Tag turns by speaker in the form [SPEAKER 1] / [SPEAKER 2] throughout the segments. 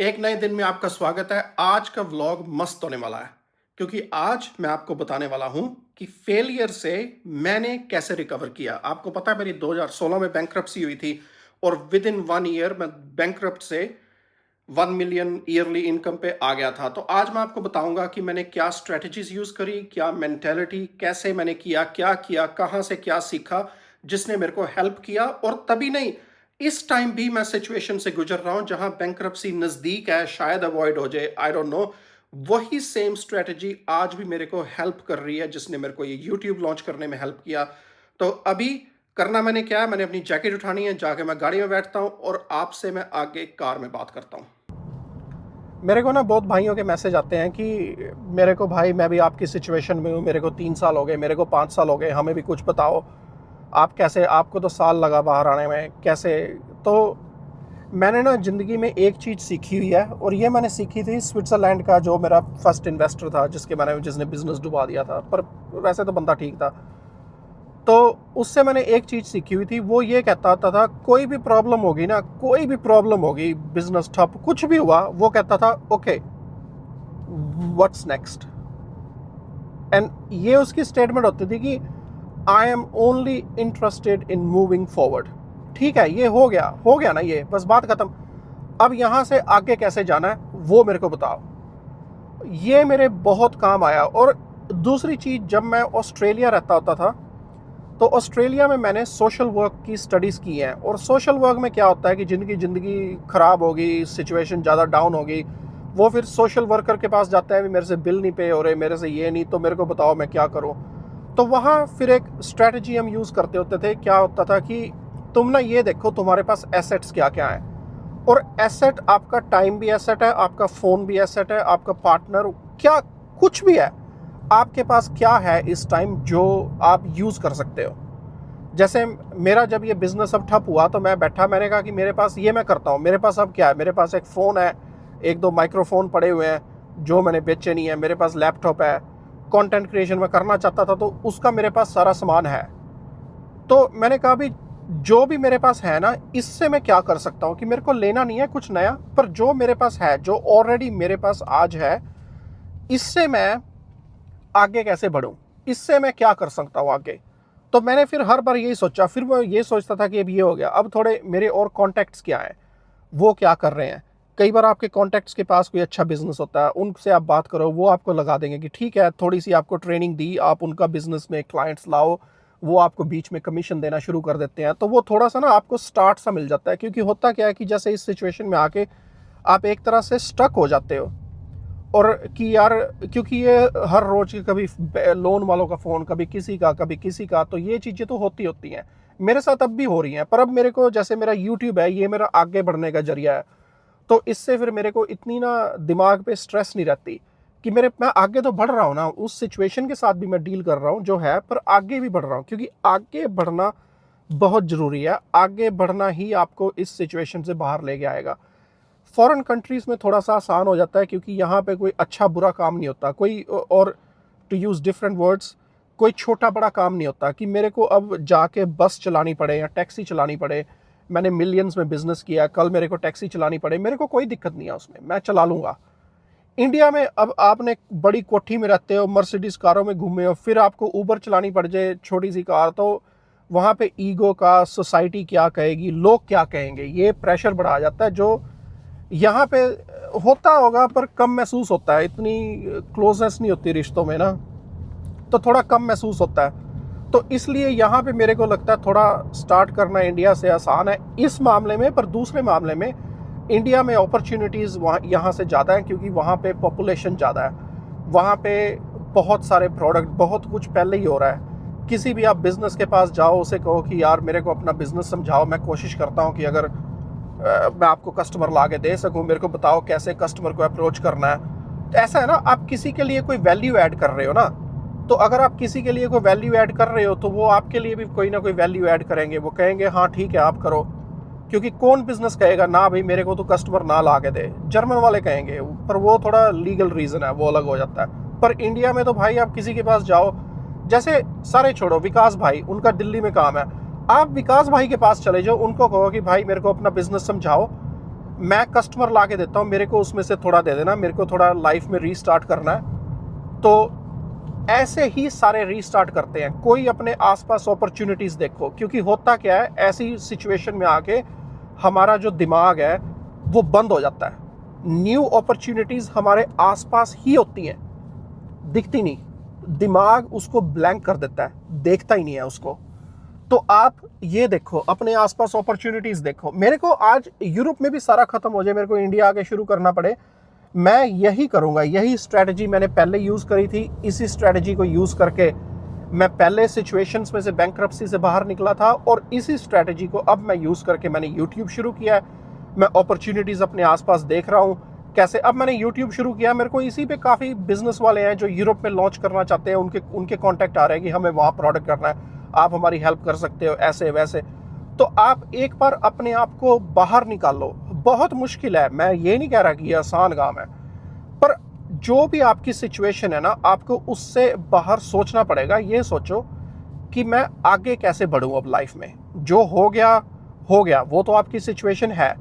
[SPEAKER 1] एक नए दिन में आपका स्वागत है। आज का व्लॉग मस्त होने वाला है क्योंकि आज मैं आपको बताने वाला हूं कि फेलियर से मैंने कैसे रिकवर किया। आपको पता है मेरी 2016 में बैंकरप्सी हुई थी और विद इन 1 ईयर मैं बैंकरप्ट से 1 मिलियन ईयरली इनकम पे आ गया था। तो आज मैं आपको बताऊंगा कि मैंने क्या स्ट्रेटजीज यूज करी, क्या मेंटेलिटी, कैसे मैंने किया, कहां से क्या सीखा जिसने मेरे को हेल्प किया। और तभी नहीं, इस टाइम भी मैं सिचुएशन से गुजर रहा हूं जहां बैंकरप्सी नजदीक है, शायद अवॉइड हो जाए, आई डोंट नो। वही सेम स्ट्रेटजी आज भी मेरे को हेल्प कर रही है जिसने मेरे को ये यूट्यूब लॉन्च करने में हेल्प किया। तो अभी करना मैंने क्या है, मैंने अपनी जैकेट उठानी है, जाके मैं गाड़ी में बैठता हूं और आपसे मैं आगे कार में बात करता हूं। मेरे को ना बहुत भाइयों के मैसेज आते हैं कि मेरे को भाई मैं भी आपकी सिचुएशन में हूँ, मेरे को 3 साल हो गए, मेरे को 5 साल हो गए, हमें भी कुछ बताओ। आप कैसे, आपको तो साल लगा बाहर आने में, कैसे। तो मैंने ना ज़िंदगी में एक चीज़ सीखी हुई है और ये मैंने सीखी थी स्विट्ज़रलैंड का जो मेरा फर्स्ट इन्वेस्टर था जिसने बिज़नेस डुबा दिया था, पर वैसे तो बंदा ठीक था। तो उससे मैंने एक चीज़ सीखी हुई थी, वो ये कहता होता था कोई भी प्रॉब्लम होगी ना, कोई भी प्रॉब्लम होगी, बिजनेस ठप कुछ भी हुआ, वो कहता था ओके व्हाट्स नेक्स्ट। एंड ये उसकी स्टेटमेंट होती थी कि I am only interested in moving forward. ठीक है, ये हो गया ना, ये बस बात खत्म। अब यहाँ से आगे कैसे जाना है वो मेरे को बताओ। ये मेरे बहुत काम आया। और दूसरी चीज़, जब मैं ऑस्ट्रेलिया रहता होता था तो ऑस्ट्रेलिया में मैंने सोशल वर्क की स्टडीज़ की हैं। और सोशल वर्क में क्या होता है कि जिनकी ज़िंदगी ख़राब होगी, सिचुएशन ज़्यादा डाउन होगी, वो फिर सोशल वर्कर के पास जाता है, मेरे से बिल नहीं पे हो रहे, मेरे से ये नहीं, तो मेरे को बताओ मैं क्या करूँ। तो वहाँ फिर एक स्ट्रैटेजी हम यूज़ करते होते थे। क्या होता था कि तुम ना ये देखो तुम्हारे पास एसेट्स क्या क्या हैं। और एसेट, आपका टाइम भी एसेट है, आपका फ़ोन भी एसेट है, आपका पार्टनर, क्या कुछ भी है, आपके पास क्या है इस टाइम जो आप यूज़ कर सकते हो। जैसे मेरा जब ये बिज़नेस अब ठप हुआ तो मैं बैठा, मैंने कहा कि मेरे पास ये मैं करता हूँ, मेरे पास अब क्या है, मेरे पास एक फ़ोन है, एक दो माइक्रोफोन पड़े हुए हैं जो मैंने बेचे नहीं है, मेरे पास लैपटॉप है, कंटेंट क्रिएशन में करना चाहता था तो उसका मेरे पास सारा सामान है। तो मैंने कहा भी जो भी मेरे पास है ना, इससे मैं क्या कर सकता हूँ कि मेरे को लेना नहीं है कुछ नया, पर जो मेरे पास है, जो ऑलरेडी मेरे पास आज है, इससे मैं आगे कैसे बढ़ूँ, इससे मैं क्या कर सकता हूँ आगे। तो मैंने फिर हर बार यही सोचा, फिर मैं ये सोचता था कि अब ये हो गया, अब थोड़े मेरे और कॉन्टैक्ट्स क्या हैं, वो क्या कर रहे हैं। कई बार आपके कॉन्टैक्ट्स के पास कोई अच्छा बिजनेस होता है, उनसे आप बात करो, वो आपको लगा देंगे कि ठीक है, थोड़ी सी आपको ट्रेनिंग दी, आप उनका बिजनेस में क्लाइंट्स लाओ, वो आपको बीच में कमीशन देना शुरू कर देते हैं। तो वो थोड़ा सा ना आपको स्टार्ट सा मिल जाता है। क्योंकि होता क्या है कि जैसे इस सिचुएशन में आके आप एक तरह से स्टक हो जाते हो। और कि यार, क्योंकि ये हर रोज कभी लोन वालों का फ़ोन, कभी किसी का, तो ये चीज़ें तो होती हैं। मेरे साथ अब भी हो रही हैं। पर अब मेरे को, जैसे मेरा यूट्यूब है, ये मेरा आगे बढ़ने का जरिया है। तो इससे फिर मेरे को इतनी ना दिमाग पे स्ट्रेस नहीं रहती कि मैं आगे तो बढ़ रहा हूँ ना, उस सिचुएशन के साथ भी मैं डील कर रहा हूँ जो है, पर आगे भी बढ़ रहा हूँ। क्योंकि आगे बढ़ना बहुत ज़रूरी है। आगे बढ़ना ही आपको इस सिचुएशन से बाहर लेके आएगा। फॉरेन कंट्रीज़ में थोड़ा सा आसान हो जाता है क्योंकि यहाँ पे कोई अच्छा बुरा काम नहीं होता, कोई, और टू यूज़ डिफरेंट वर्ड्स, कोई छोटा बड़ा काम नहीं होता कि मेरे को अब जाके बस चलानी पड़े या टैक्सी चलानी पड़े। मैंने मिलियंस में बिजनेस किया, कल मेरे को टैक्सी चलानी पड़े, मेरे को कोई दिक्कत नहीं है उसमें, मैं चला लूँगा। इंडिया में अब आपने बड़ी कोठी में रहते हो, मर्सिडीज कारों में घूमे हो, फिर आपको ऊबर चलानी पड़ जाए छोटी सी कार, तो वहाँ पे ईगो का, सोसाइटी क्या कहेगी, लोग क्या कहेंगे, ये प्रेशर बढ़ा जाता है, जो यहाँ पे होता होगा पर कम महसूस होता है। इतनी क्लोजनेस नहीं होती रिश्तों में ना, तो थोड़ा कम महसूस होता है। तो इसलिए यहाँ पे मेरे को लगता है थोड़ा स्टार्ट करना इंडिया से आसान है इस मामले में। पर दूसरे मामले में इंडिया में अपॉर्चुनिटीज़ यहाँ से ज़्यादा है क्योंकि वहाँ पे पॉपुलेशन ज़्यादा है, वहाँ पे बहुत सारे प्रोडक्ट, बहुत कुछ पहले ही हो रहा है। किसी भी आप बिज़नेस के पास जाओ, उसे कहो कि यार मेरे को अपना बिज़नेस समझाओ, मैं कोशिश करता हूँ कि अगर मैं आपको कस्टमर ला के दे सकूं, मेरे को बताओ कैसे कस्टमर को अप्रोच करना है। तो ऐसा है ना, आप किसी के लिए कोई वैल्यू ऐड कर रहे हो ना, तो अगर आप किसी के लिए कोई वैल्यू ऐड कर रहे हो तो वो आपके लिए भी कोई ना कोई वैल्यू ऐड करेंगे। वो कहेंगे हाँ ठीक है आप करो। क्योंकि कौन बिजनेस कहेगा ना भाई मेरे को तो कस्टमर ना ला के दे, जर्मन वाले कहेंगे, पर वो थोड़ा लीगल रीज़न है, वो अलग हो जाता है। पर इंडिया में तो भाई आप किसी के पास जाओ, जैसे सारे छोड़ो, विकास भाई, उनका दिल्ली में काम है, आप विकास भाई के पास चले जाओ, उनको कहो कि भाई मेरे को अपना बिजनेस समझाओ, मैं कस्टमर ला के देता हूँ, मेरे को उसमें से थोड़ा दे देना, मेरे को थोड़ा लाइफ में रीस्टार्ट करना है। तो ऐसे ही सारे रीस्टार्ट करते हैं। कोई अपने आसपास अपॉर्चुनिटीज़ देखो, क्योंकि होता क्या है, ऐसी सिचुएशन में आके हमारा जो दिमाग है वो बंद हो जाता है। न्यू अपॉर्चुनिटीज़ हमारे आसपास ही होती हैं, दिखती नहीं, दिमाग उसको ब्लैंक कर देता है, देखता ही नहीं है उसको। तो आप ये देखो, अपने आसपास अपॉर्चुनिटीज़ देखो। मेरे को आज यूरोप में भी सारा खत्म हो जाए, मेरे को इंडिया आके शुरू करना पड़े, मैं यही करूँगा। यही स्ट्रैटेजी मैंने पहले यूज़ करी थी, इसी स्ट्रैटेजी को यूज़ करके मैं पहले सिचुएशंस में से, बैंक्रप्सी से बाहर निकला था, और इसी स्ट्रैटेजी को अब मैं यूज़ करके मैंने यूट्यूब शुरू किया है। मैं अपॉर्चुनिटीज़ अपने आसपास देख रहा हूँ कैसे। अब मैंने यूट्यूब शुरू किया, मेरे को इसी पे काफ़ी बिजनेस वाले हैं जो यूरोप में लॉन्च करना चाहते हैं, उनके कॉन्टैक्ट आ रहे हैं कि हमें वहाँ प्रोडक्ट करना है, आप हमारी हेल्प कर सकते हो, ऐसे वैसे। तो आप एक बार अपने आप को बाहर निकालो। बहुत मुश्किल है, मैं ये नहीं कह रहा कि ये आसान काम है, पर जो भी आपकी सिचुएशन है ना, आपको उससे बाहर सोचना पड़ेगा। ये सोचो कि मैं आगे कैसे बढ़ूं अब लाइफ में। जो हो गया, वो तो आपकी सिचुएशन है,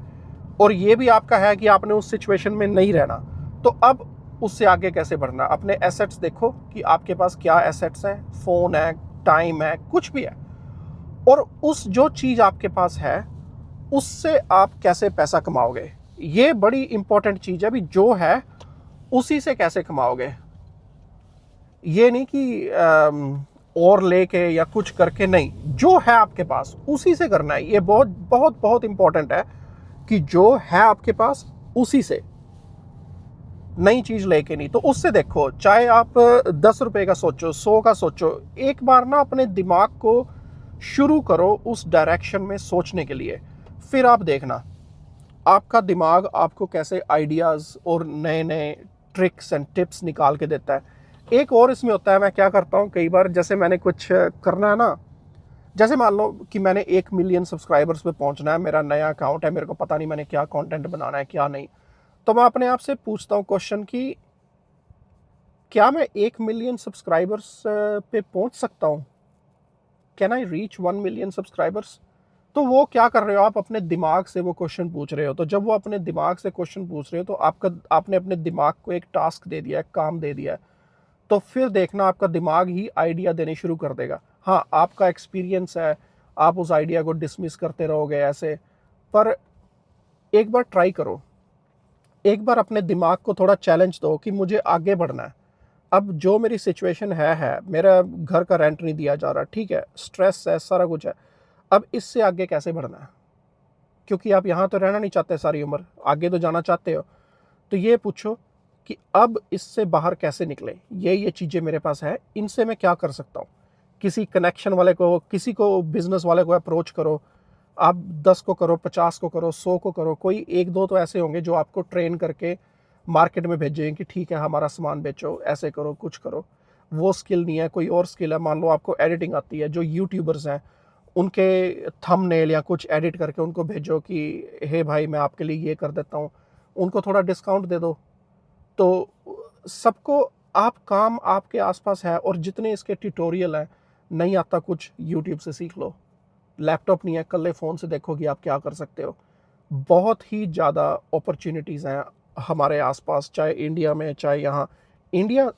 [SPEAKER 1] और ये भी आपका है कि आपने उस सिचुएशन में नहीं रहना। तो अब उससे आगे कैसे बढ़ना। अपने एसेट्स देखो कि आपके पास क्या एसेट्स हैं, फ़ोन है, टाइम है, कुछ भी है, और उस जो चीज़ आपके पास है उससे आप कैसे पैसा कमाओगे, ये बड़ी इंपॉर्टेंट चीज़ है। अभी जो है उसी से कैसे कमाओगे, ये नहीं कि और लेके या कुछ करके, नहीं, जो है आपके पास उसी से करना है। ये बहुत बहुत बहुत इंपॉर्टेंट है कि जो है आपके पास उसी से, नई चीज़ लेके नहीं। तो उससे देखो, चाहे आप 10 रुपए का सोचो, 100 का सोचो, एक बार ना अपने दिमाग को शुरू करो उस डायरेक्शन में सोचने के लिए। फिर आप देखना आपका दिमाग आपको कैसे आइडियाज़ और नए नए ट्रिक्स एंड टिप्स निकाल के देता है। एक और इसमें होता है, मैं क्या करता हूँ कई बार, जैसे मैंने कुछ करना है ना, जैसे मान लो कि मैंने 1 मिलियन सब्सक्राइबर्स पे पहुँचना है, मेरा नया अकाउंट है, मेरे को पता नहीं मैंने क्या कंटेंट बनाना है क्या नहीं। तो मैं अपने आप से पूछता हूँ क्वेश्चन कि क्या मैं 1 मिलियन सब्सक्राइबर्स पे पहुँच सकता हूँ? Can I reach 1 million subscribers? तो वो क्या कर रहे हो, आप अपने दिमाग से वो क्वेश्चन पूछ रहे हो। तो जब वो अपने दिमाग से क्वेश्चन पूछ रहे हो, तो आपने अपने दिमाग को एक टास्क दे दिया है, काम दे दिया है। तो फिर देखना आपका दिमाग ही आइडिया देने शुरू कर देगा। हाँ, आपका एक्सपीरियंस है, आप उस आइडिया को डिसमिस करते रहोगे ऐसे, पर एक बार ट्राई करो, एक बार अपने दिमाग को थोड़ा चैलेंज दो कि मुझे आगे बढ़ना है। अब जो मेरी सिचुएशन है, मेरा घर का रेंट नहीं दिया जा रहा, ठीक है, स्ट्रेस है, सारा कुछ है। अब इससे आगे कैसे बढ़ना है, क्योंकि आप यहाँ तो रहना नहीं चाहते सारी उम्र, आगे तो जाना चाहते हो। तो ये पूछो कि अब इससे बाहर कैसे निकले, ये चीज़ें मेरे पास है, इनसे मैं क्या कर सकता हूँ। किसी कनेक्शन वाले को, किसी को, बिजनेस वाले को अप्रोच करो। आप 10 को करो, 50 को करो, 100 को करो, कोई एक दो तो ऐसे होंगे जो आपको ट्रेन करके मार्केट में भेजेंगे कि ठीक है हमारा सामान बेचो, ऐसे करो, कुछ करो। वो स्किल नहीं है, कोई और स्किल है। मान लो आपको एडिटिंग आती है, जो यूट्यूबर्स हैं उनके थंबनेल या कुछ एडिट करके उनको भेजो कि हे भाई मैं आपके लिए ये कर देता हूँ, उनको थोड़ा डिस्काउंट दे दो। तो सबको, आप काम आपके आसपास है, और जितने इसके ट्यूटोरियल हैं, नहीं आता कुछ यूट्यूब से सीख लो। लैपटॉप नहीं है, कल फ़ोन से देखो कि आप क्या कर सकते हो। बहुत ही ज़्यादा अपॉर्चुनिटीज़ हैं हमारे आसपास, चाहे इंडिया में, चाहे यहाँ। इंडिया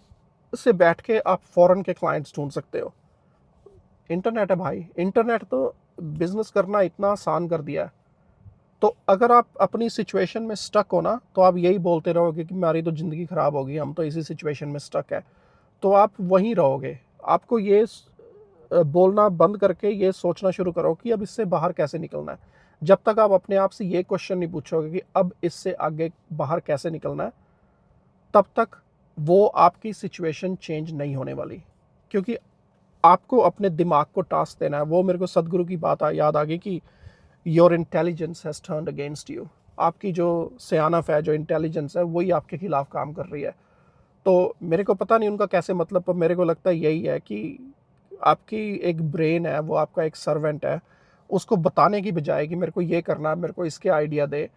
[SPEAKER 1] से बैठ के आप फॉरेन के क्लाइंट्स ढूंढ सकते हो। इंटरनेट है भाई, इंटरनेट तो बिजनेस करना इतना आसान कर दिया है। तो अगर आप अपनी सिचुएशन में स्टक हो ना, तो आप यही बोलते रहोगे कि हमारी तो ज़िंदगी ख़राब होगी, हम तो इसी सिचुएशन में स्टक है, तो आप वहीं रहोगे। आपको ये बोलना बंद करके ये सोचना शुरू करो कि अब इससे बाहर कैसे निकलना है। जब तक आप अपने आप से ये क्वेश्चन नहीं पूछोगे कि अब इससे आगे बाहर कैसे निकलना है, तब तक वो आपकी सिचुएशन चेंज नहीं होने वाली। क्योंकि आपको अपने दिमाग को टास्क देना है। वो मेरे को सदगुरु की बात याद आ गई कि your intelligence has turned against you. आपकी जो सियानत है, जो इंटेलिजेंस है, वही आपके खिलाफ काम कर रही है। तो मेरे को पता नहीं उनका कैसे मतलब, पर मेरे को लगता है यही है कि आपकी एक ब्रेन है, वो आपका एक सर्वेंट है। उसको बताने की बजाय कि मेरे को ये करना है, मेरे को इसके आइडिया दे,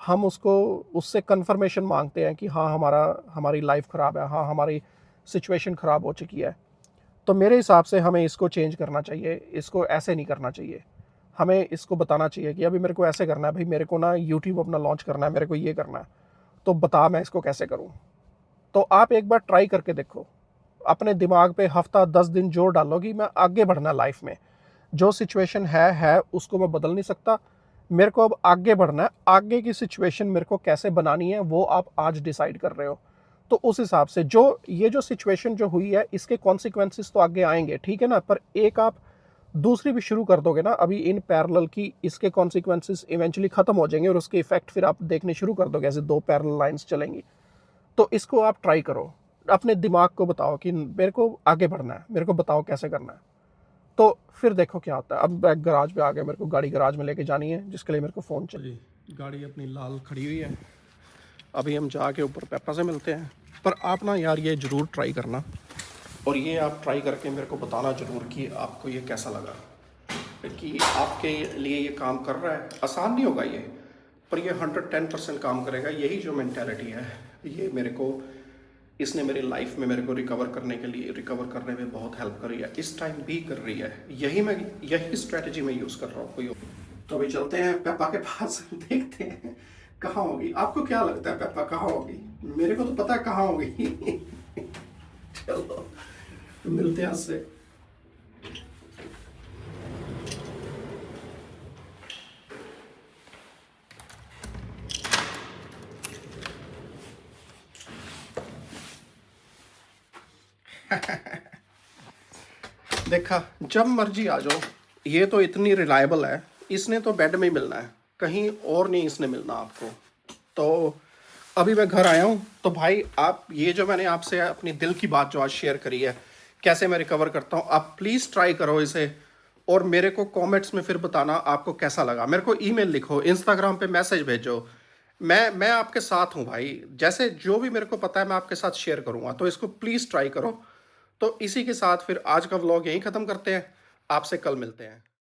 [SPEAKER 1] हम उसको, उससे कंफर्मेशन मांगते हैं कि हाँ हमारी लाइफ ख़राब है, हाँ हमारी सिचुएशन ख़राब हो चुकी है। तो मेरे हिसाब से हमें इसको चेंज करना चाहिए, इसको ऐसे नहीं करना चाहिए। हमें इसको बताना चाहिए कि अभी मेरे को ऐसे करना है भाई, मेरे को ना यूट्यूब अपना लॉन्च करना है, मेरे को ये करना है, तो बता मैं इसको कैसे करूँ। तो आप एक बार ट्राई करके देखो, अपने दिमाग पे हफ्ता 10 दिन जोर डालो कि मैं आगे बढ़ना लाइफ में। जो सिचुएशन है उसको मैं बदल नहीं सकता, मेरे को अब आगे बढ़ना है, आगे की सिचुएशन मेरे को कैसे बनानी है वो आप आज डिसाइड कर रहे हो। तो उस हिसाब से जो ये जो सिचुएशन जो हुई है इसके कॉन्सिक्वेंसेस तो आगे आएंगे, ठीक है ना, पर एक आप दूसरी भी शुरू कर दोगे ना अभी इन पैरेलल की, इसके कॉन्सिक्वेंसेस इवेंचुअली खत्म हो जाएंगे और उसके इफेक्ट फिर आप देखने शुरू कर दोगे, ऐसे दो पैरेलल लाइंस चलेंगी। तो इसको आप ट्राई करो, अपने दिमाग को बताओ कि मेरे को आगे बढ़ना है, मेरे को बताओ कैसे करना है। तो फिर देखो क्या होता है। अब मैं गराज पे आ गया, मेरे को गाड़ी गराज में लेके जानी है, जिसके लिए मेरे को फ़ोन चाहिए। गाड़ी अपनी लाल खड़ी हुई है, अभी हम जाके ऊपर पेपा से मिलते हैं। पर आप ना यार ये ज़रूर ट्राई करना, और ये आप ट्राई करके मेरे को बताना ज़रूर कि आपको ये कैसा लगा, कि आपके लिए ये काम कर रहा है। आसान नहीं होगा ये, पर ये 110% काम करेगा। यही जो मेंटालिटी है ये मेरे को, इसने मेरी लाइफ में मेरे को रिकवर करने में बहुत हेल्प करी है, इस टाइम भी कर रही है। यही स्ट्रेटजी मैं यूज़ कर रहा हूँ। कोई तो अभी चलते हैं पेपा के पास देखते हैं कहाँ होगी। आपको क्या लगता है पेपा कहाँ होगी? मेरे को तो पता है कहाँ होगी। चलो मिलते हैं उससे। देखा, जब मर्जी आ जाओ, ये तो इतनी रिलायबल है, इसने तो बेड में ही मिलना है, कहीं और नहीं इसने मिलना आपको। तो अभी मैं घर आया हूँ, तो भाई आप ये जो मैंने आपसे अपनी दिल की बात जो आज शेयर करी है, कैसे मैं रिकवर करता हूँ, आप प्लीज़ ट्राई करो इसे, और मेरे को कमेंट्स में फिर बताना आपको कैसा लगा। मेरे को ईमेल लिखो, इंस्टाग्राम पे मैसेज भेजो, मैं आपके साथ हूँ भाई। जैसे जो भी मेरे को पता है मैं आपके साथ शेयर करूँगा, तो इसको प्लीज़ ट्राई करो। तो इसी के साथ फिर आज का व्लॉग यहीं ख़त्म करते हैं, आपसे कल मिलते हैं।